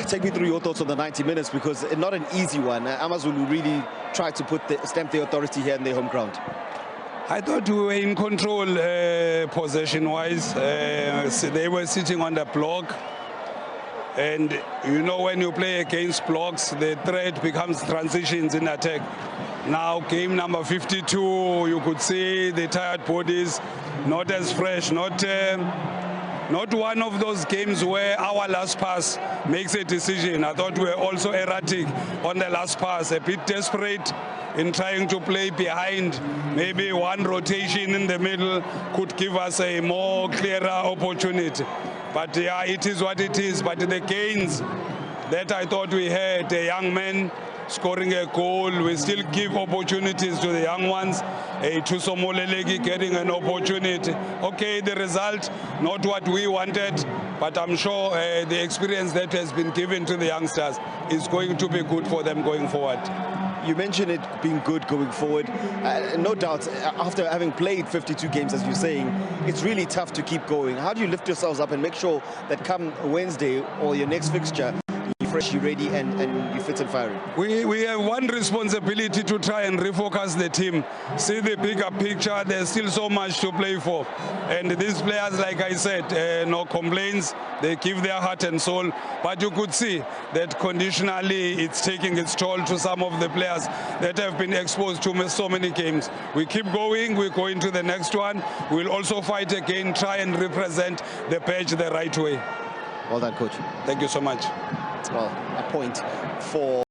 Take me through your thoughts on the 90 minutes, because it's not an easy one. Amazulu really tried to stamp their authority here in their home ground. I thought we were in control possession-wise. They were sitting on the block. And you know, when you play against blocks, the threat becomes transitions in attack. Now, game number 52, you could see the tired bodies, not as fresh, not one of those games where our last pass makes a decision. I thought we were also erratic on the last pass, a bit desperate in trying to play behind. Maybe one rotation in the middle could give us a more clearer opportunity. But yeah, it is what it is. But the gains that I thought we had, a young man scoring a goal, we still give opportunities to the young ones. Tusomoleleki getting an opportunity. Okay, the result, not what we wanted, but I'm sure the experience that has been given to the youngsters is going to be good for them going forward. You mentioned it being good going forward. No doubt, after having played 52 games, as you're saying, it's really tough to keep going. How do you lift yourselves up and make sure that come Wednesday or your next fixture, you're fresh, you're ready, and you're fit and firing? We have one responsibility to try and refocus the team. See the bigger picture. There's still so much to play for. And these players, like I said, no complaints. They give their heart and soul. But you could see that conditionally it's taking its toll to some of the players that have been exposed to so many games. We keep going. We go into the next one. We'll also fight again, try and represent the badge the right way. Well done, Coach. Thank you so much. Well, a point for